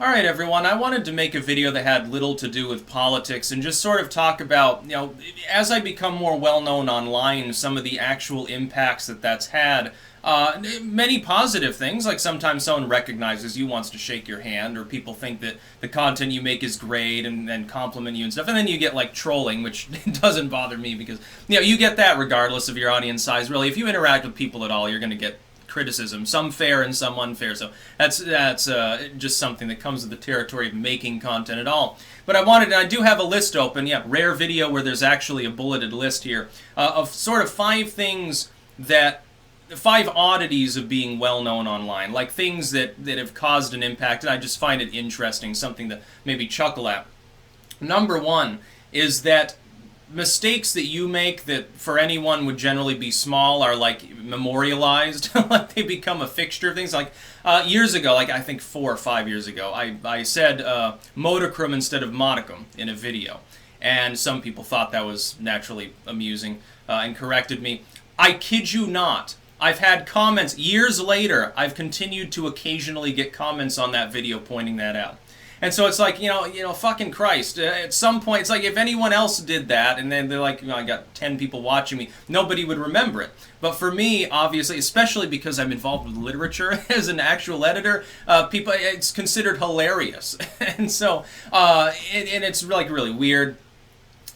Alright everyone, I wanted to make a video that had little to do with politics and just sort of talk about, as I become more well-known online, some of the actual impacts that that's had. Many positive things, like sometimes someone recognizes you, wants to shake your hand, or people think that the content you make is great and compliment you and stuff, and then you get like trolling, which doesn't bother me because, you get that regardless of your audience size, really. If you interact with people at all, you're going to get criticism, some fair and some unfair, so that's just something that comes with the territory of making content at all. But I do have a list open, rare video where there's actually a bulleted list here, of sort of 5 oddities of being well-known online, like things that have caused an impact, and I just find it interesting, something to maybe chuckle at. Number 1 is that mistakes that you make that for anyone would generally be small are like memorialized, like they become a fixture of things. Like years ago, like I think 4 or 5 years ago, I said modicrum instead of modicum in a video, and some people thought that was naturally amusing and corrected me. I kid you not, I've had comments years later. I've continued to occasionally get comments on that video pointing that out. And so it's like, fucking Christ. At some point, it's like if anyone else did that, and then they're like, I got 10 people watching me, nobody would remember it. But for me, obviously, especially because I'm involved with literature as an actual editor, it's considered hilarious. And so, and it's like really weird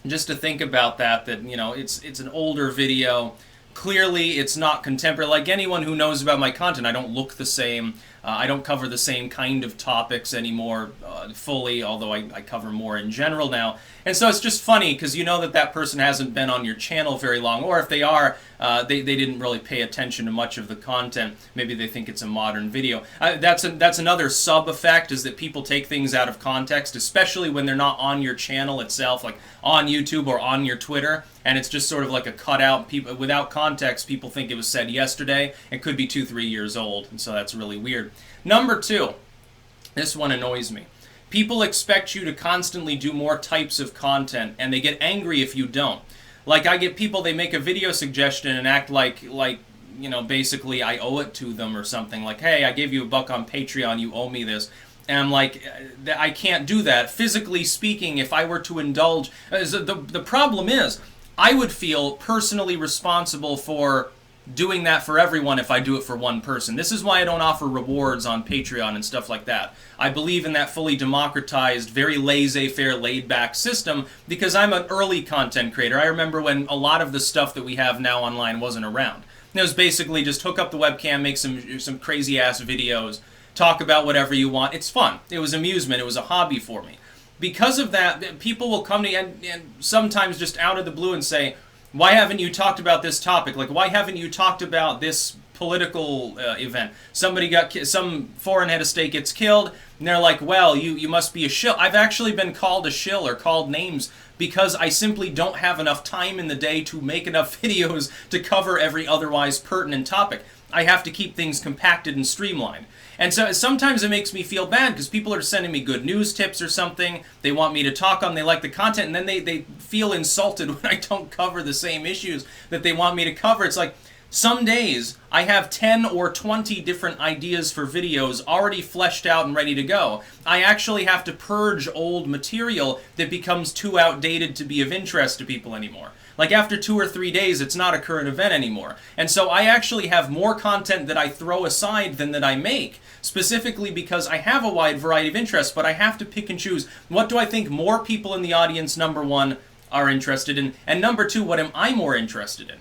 just to think about that, it's an older video. Clearly, it's not contemporary. Like anyone who knows about my content, I don't look the same. I don't cover the same kind of topics anymore fully, although I cover more in general now. And so it's just funny because you know that person hasn't been on your channel very long, or if they are, they didn't really pay attention to much of the content. Maybe they think it's a modern video. That's another sub-effect, is that people take things out of context, especially when they're not on your channel itself, like on YouTube or on your Twitter, and it's just sort of like a cutout. Without context, people think it was said yesterday. It could be 2-3 years old, and so that's really weird. Number 2, this one annoys me. People expect you to constantly do more types of content, and they get angry if you don't. Like, I get people, they make a video suggestion and act like basically I owe it to them or something. Like, hey, I gave you $1 on Patreon, you owe me this. And I'm like, I can't do that. Physically speaking, if I were to indulge, the problem is, I would feel personally responsible for doing that for everyone if I do it for one person. This is why I don't offer rewards on Patreon and stuff like that. I believe in that fully democratized, very laissez-faire, laid-back system because I'm an early content creator. I remember when a lot of the stuff that we have now online wasn't around. It was basically just hook up the webcam, make some crazy-ass videos, talk about whatever you want. It's fun. It was amusement. It was a hobby for me. Because of that, people will come to me and sometimes just out of the blue and say, why haven't you talked about this topic? Like, why haven't you talked about this political event? Some foreign head of state gets killed, and they're like, well, you must be a shill. I've actually been called a shill or called names because I simply don't have enough time in the day to make enough videos to cover every otherwise pertinent topic. I have to keep things compacted and streamlined. And so sometimes it makes me feel bad because people are sending me good news tips or something. They want me to talk on, they like the content, and then they feel insulted when I don't cover the same issues that they want me to cover. It's like, some days I have 10 or 20 different ideas for videos already fleshed out and ready to go. I actually have to purge old material that becomes too outdated to be of interest to people anymore. Like after 2 or 3 days, it's not a current event anymore. And so I actually have more content that I throw aside than that I make, specifically because I have a wide variety of interests, but I have to pick and choose. What do I think more people in the audience, number 1, are interested in? And number 2, what am I more interested in?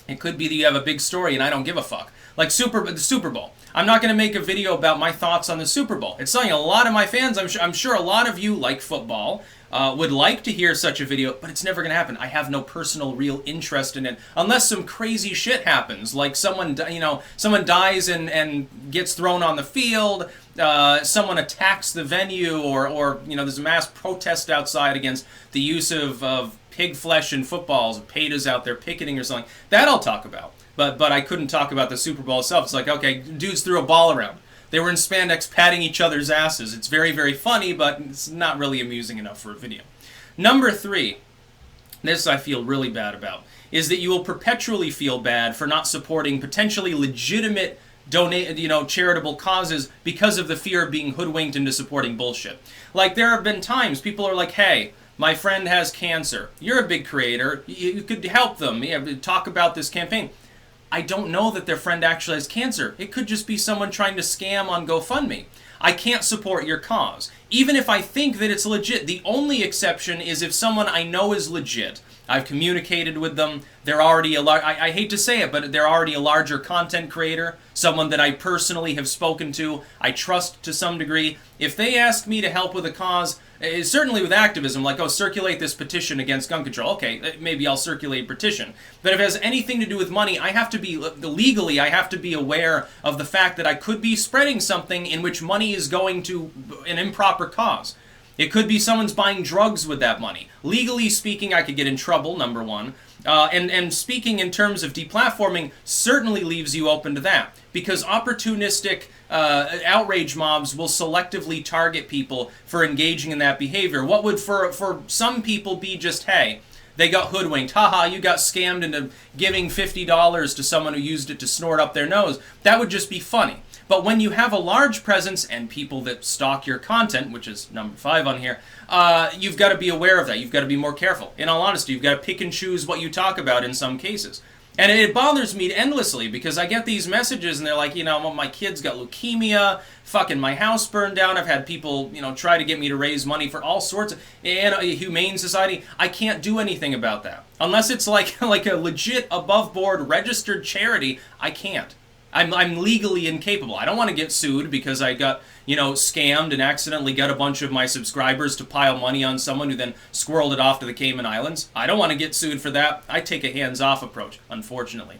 It could be that you have a big story and I don't give a fuck. Like the Super Bowl. I'm not going to make a video about my thoughts on the Super Bowl. It's something a lot of my fans, I'm sure a lot of you like football, would like to hear such a video, but it's never going to happen. I have no personal real interest in it unless some crazy shit happens, like someone dies and gets thrown on the field, someone attacks the venue, or there's a mass protest outside against the use of pig flesh in footballs, petas out there picketing or something. That I'll talk about. But I couldn't talk about the Super Bowl itself. It's like, okay, dudes threw a ball around. They were in spandex patting each other's asses. It's very, very funny, but it's not really amusing enough for a video. Number 3, this I feel really bad about, is that you will perpetually feel bad for not supporting potentially legitimate donate, charitable causes because of the fear of being hoodwinked into supporting bullshit. Like, there have been times people are like, hey, my friend has cancer. You're a big creator. You could help them. Talk about this campaign. I don't know that their friend actually has cancer. It could just be someone trying to scam on GoFundMe. I can't support your cause. Even if I think that it's legit, the only exception is if someone I know is legit. I've communicated with them. They're already I hate to say it, but they're already a larger content creator, someone that I personally have spoken to, I trust to some degree. If they ask me to help with a cause, certainly with activism, like, oh, circulate this petition against gun control, okay, maybe I'll circulate a petition. But if it has anything to do with money, I have to be, legally, I have to be aware of the fact that I could be spreading something in which money is going to an improper cause. It could be someone's buying drugs with that money. Legally speaking, I could get in trouble, number one. And speaking in terms of deplatforming certainly leaves you open to that. Because opportunistic outrage mobs will selectively target people for engaging in that behavior. What would for some people be just, hey, they got hoodwinked. Haha, you got scammed into giving $50 to someone who used it to snort up their nose. That would just be funny. But when you have a large presence and people that stalk your content, which is number 5 on here, you've got to be aware of that. You've got to be more careful. In all honesty, you've got to pick and choose what you talk about in some cases. And it bothers me endlessly because I get these messages and they're like, my kid's got leukemia, fucking my house burned down. I've had people, try to get me to raise money for all sorts of, and a humane society. I can't do anything about that. Unless it's like a legit above board registered charity, I can't. I'm legally incapable. I don't want to get sued because I got, scammed and accidentally got a bunch of my subscribers to pile money on someone who then squirreled it off to the Cayman Islands. I don't want to get sued for that. I take a hands-off approach, unfortunately.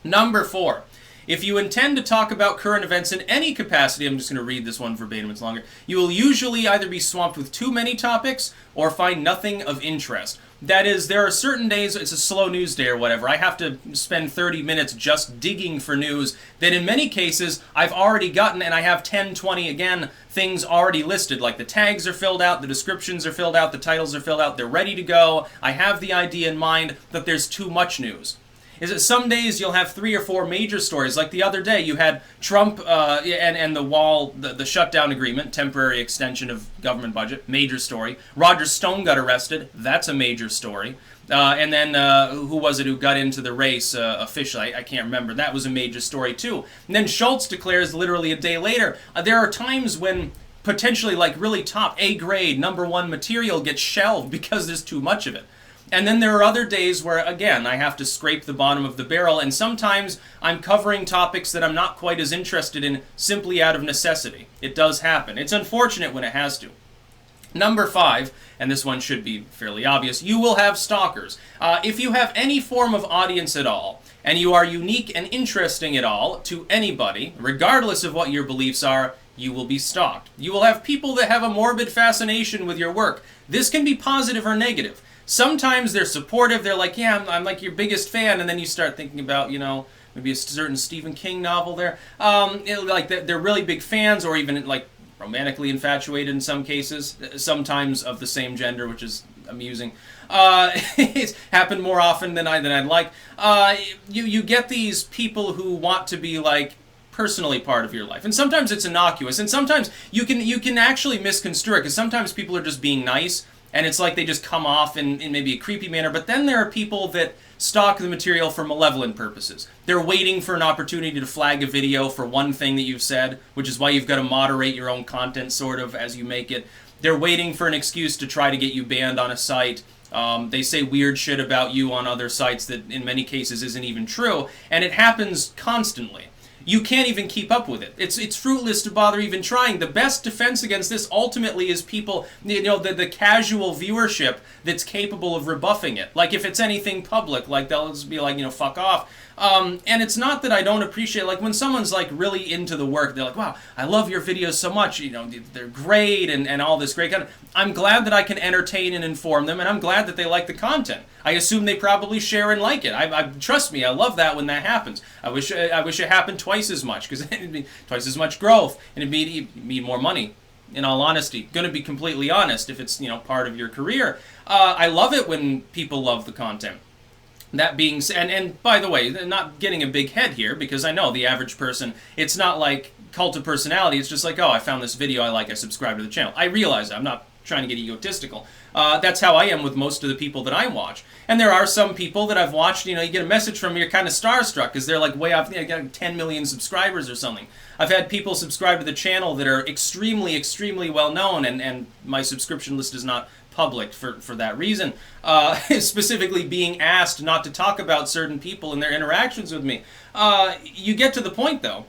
Number 4. If you intend to talk about current events in any capacity, I'm just going to read this one verbatim, it's longer, you will usually either be swamped with too many topics or find nothing of interest. That is, there are certain days, it's a slow news day or whatever, I have to spend 30 minutes just digging for news that in many cases I've already gotten, and I have 10, 20, again, things already listed, like the tags are filled out, the descriptions are filled out, the titles are filled out, they're ready to go, I have the idea in mind that there's too much news. Is that some days you'll have 3 or 4 major stories. Like the other day, you had Trump and the wall, the shutdown agreement, temporary extension of government budget, major story. Roger Stone got arrested. That's a major story. And then who was it who got into the race officially? I can't remember. That was a major story too. And then Schultz declares literally a day later. There are times when potentially like really top A-grade, #1 material gets shelved because there's too much of it. And then there are other days where, again, I have to scrape the bottom of the barrel, and sometimes I'm covering topics that I'm not quite as interested in simply out of necessity. It does happen. It's unfortunate when it has to. Number 5, and this one should be fairly obvious, you will have stalkers. If you have any form of audience at all, and you are unique and interesting at all to anybody, regardless of what your beliefs are, you will be stalked. You will have people that have a morbid fascination with your work. This can be positive or negative. Sometimes they're supportive, they're like, yeah, I'm like your biggest fan, and then you start thinking about, maybe a certain Stephen King novel there. Like they're really big fans, or even like romantically infatuated in some cases, sometimes of the same gender, which is amusing. It's happened more often than I'd like. You get these people who want to be like personally part of your life, and sometimes it's innocuous, and sometimes you can actually misconstrue it, because sometimes people are just being nice, and it's like they just come off in maybe a creepy manner. But then there are people that stalk the material for malevolent purposes. They're waiting for an opportunity to flag a video for one thing that you've said, which is why you've got to moderate your own content sort of as you make it. They're waiting for an excuse to try to get you banned on a site. They say weird shit about you on other sites that in many cases isn't even true, and it happens constantly. You can't even keep up with it. It's fruitless to bother even trying. The best defense against this ultimately is people, the casual viewership that's capable of rebuffing it. Like if it's anything public, like they'll just be like, fuck off. And it's not that I don't appreciate, like when someone's like really into the work, they're like, wow, I love your videos so much, they're great and all this great content. I'm glad that I can entertain and inform them, and I'm glad that they like the content. I assume they probably share and like it. Trust me, I love that when that happens. I wish it happened twice as much, because it'd be twice as much growth, and it'd mean more money. In all honesty, going to be completely honest, if it's part of your career, I love it when people love the content. That being said, and by the way, not getting a big head here, because I know the average person, it's not like cult of personality, it's just like, oh, I found this video I like, I subscribe to the channel. I realize that. I'm not trying to get egotistical. That's how I am with most of the people that I watch. And there are some people that I've watched, you get a message from me, you're kind of starstruck, because they're like way off, got 10 million subscribers or something. I've had people subscribe to the channel that are extremely, extremely well known, and my subscription list is not public for that reason, specifically being asked not to talk about certain people and their interactions with me. You get to the point, though,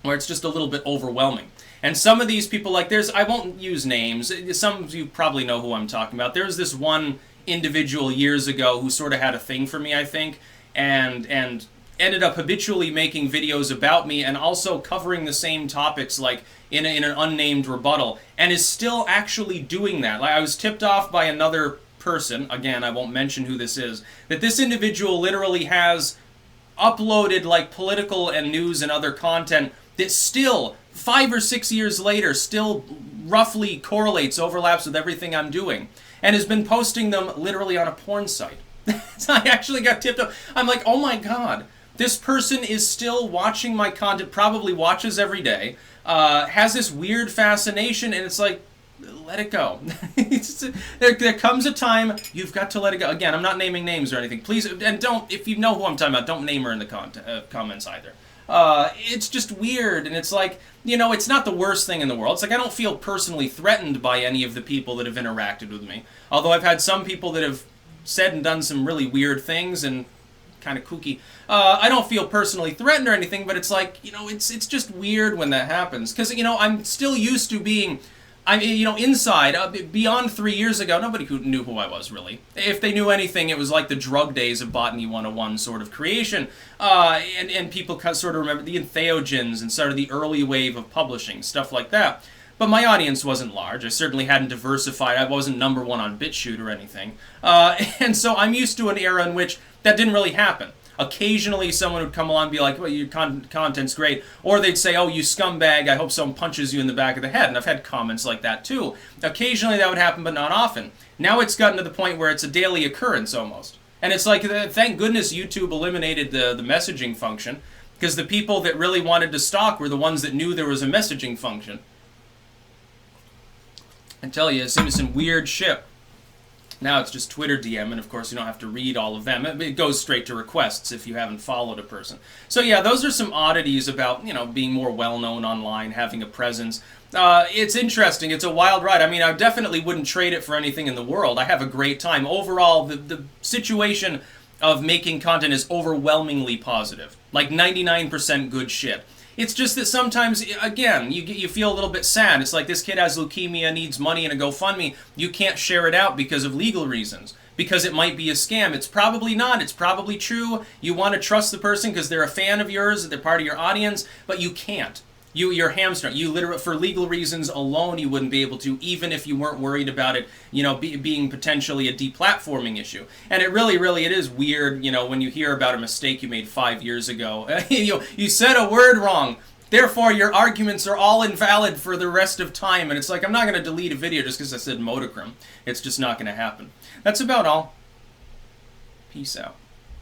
where it's just a little bit overwhelming. And some of these people, like I won't use names, some of you probably know who I'm talking about. There was this one individual years ago who sort of had a thing for me, I think, and ended up habitually making videos about me and also covering the same topics, like in an unnamed rebuttal, and is still actually doing that. Like, I was tipped off by another person, again, I won't mention who this is, that this individual literally has uploaded like political and news and other content that still, 5 or 6 years later, still roughly correlates, overlaps with everything I'm doing, and has been posting them literally on a porn site. So I actually got tipped off. I'm like, oh my god, this person is still watching my content, probably watches every day, has this weird fascination, and it's like, let it go. There comes a time you've got to let it go. Again, I'm not naming names or anything. Please, and don't, if you know who I'm talking about, don't name her in the comments either. It's just weird, and it's like, it's not the worst thing in the world. It's like I don't feel personally threatened by any of the people that have interacted with me. Although I've had some people that have said and done some really weird things and kind of kooky. I don't feel personally threatened or anything, but it's like, it's just weird when that happens. Because, I'm still used to being, inside, beyond 3 years ago, nobody knew who I was, really. If they knew anything, it was like the drug days of Botany 101 sort of creation. And people sort of remember the entheogens and sort of the early wave of publishing, stuff like that. But my audience wasn't large. I certainly hadn't diversified. I wasn't #1 on BitChute or anything. And so I'm used to an era in which that didn't really happen. Occasionally someone would come along and be like, well, your content's great. Or they'd say, oh, you scumbag, I hope someone punches you in the back of the head. And I've had comments like that too. Occasionally that would happen, but not often. Now it's gotten to the point where it's a daily occurrence almost. And it's like, thank goodness YouTube eliminated the messaging function, because the people that really wanted to stalk were the ones that knew there was a messaging function. I tell you, it's some weird shit. Now it's just Twitter DM, and of course you don't have to read all of them. It goes straight to requests if you haven't followed a person. So yeah, those are some oddities about, being more well-known online, having a presence. It's interesting. It's a wild ride. I mean, I definitely wouldn't trade it for anything in the world. I have a great time. Overall, the situation of making content is overwhelmingly positive. Like 99% good shit. It's just that sometimes, again, you feel a little bit sad. It's like this kid has leukemia, needs money in a GoFundMe. You can't share it out because of legal reasons. Because it might be a scam. It's probably not. It's probably true. You want to trust the person because they're a fan of yours, they're part of your audience, but you can't. You're hamstrung. You literally, for legal reasons alone, you wouldn't be able to, even if you weren't worried about it, being potentially a deplatforming issue. And it really, it is weird, when you hear about a mistake you made 5 years ago. You said a word wrong. Therefore, your arguments are all invalid for the rest of time. And it's like, I'm not going to delete a video just because I said modicrum. It's just not going to happen. That's about all. Peace out.